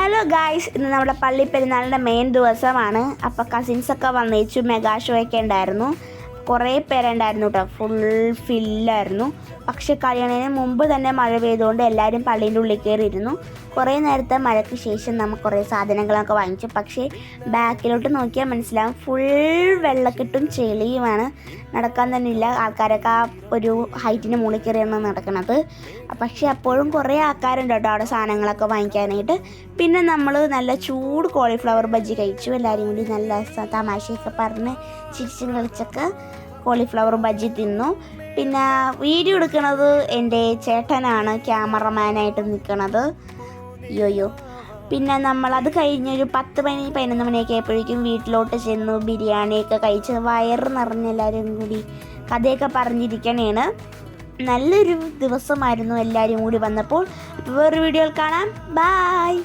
Hello guys, ഇന്ന് നമ്മുടെ പള്ളി പെരുന്നാളിൻ്റെ മെയിൻ ദിവസമാണ്. അപ്പോൾ കസിൻസൊക്കെ വന്നേച്ചു. മെഗാ ഷോ ഒക്കെ ഉണ്ടായിരുന്നു. കുറേ പേരുണ്ടായിരുന്നു കേട്ടോ. ഫുൾ ഫില്ലായിരുന്നു. പക്ഷെ കഴിയണതിന് മുമ്പ് തന്നെ മഴ പെയ്തുകൊണ്ട് എല്ലാവരും പള്ളീൻ്റെ ഉള്ളിൽ കയറിയിരുന്നു. കുറേ നേരത്തെ മഴയ്ക്ക് ശേഷം നമ്മൾ കുറേ സാധനങ്ങളൊക്കെ വാങ്ങിച്ചു. പക്ഷേ ബാക്കിലോട്ട് നോക്കിയാൽ മനസ്സിലാവും ഫുൾ വെള്ളക്കെട്ടും ചെളിയുമാണ്. നടക്കാൻ തന്നെ ഇല്ല. ആൾക്കാരൊക്കെ ആ ഒരു ഹൈറ്റിന് മുകളിൽ കയറിയാണ് നടക്കുന്നത്. പക്ഷേ അപ്പോഴും കുറേ ആൾക്കാരുണ്ട് കേട്ടോ അവിടെ സാധനങ്ങളൊക്കെ വാങ്ങിക്കാനായിട്ട്. പിന്നെ നമ്മൾ നല്ല ചൂട് കോളിഫ്ലവർ ബജ്ജി കഴിച്ചു. എല്ലാവരും കൂടി നല്ല തമാശയൊക്കെ പറഞ്ഞ് ചിരിച്ചും കളിച്ചൊക്കെ കോളിഫ്ലവർ ബജ്ജി തിന്നു. പിന്നെ വീഡിയോ എടുക്കുന്നത് എൻ്റെ ചേട്ടനാണ് ക്യാമറമാനായിട്ട് നിൽക്കുന്നത്. അയ്യോയ്യോ. പിന്നെ നമ്മളത് കഴിഞ്ഞൊരു 10-11 മണിയൊക്കെ ആയപ്പോഴേക്കും വീട്ടിലോട്ട് ചെന്നു. ബിരിയാണിയൊക്കെ കഴിച്ച് വയറ് നിറഞ്ഞ് എല്ലാവരും കൂടി കഥയൊക്കെ പറഞ്ഞിരിക്കണേണ്. നല്ലൊരു ദിവസമായിരുന്നു എല്ലാവരും കൂടി വന്നപ്പോൾ. അപ്പോൾ വേറൊരു വീഡിയോയിൽ കാണാം. ബായ്.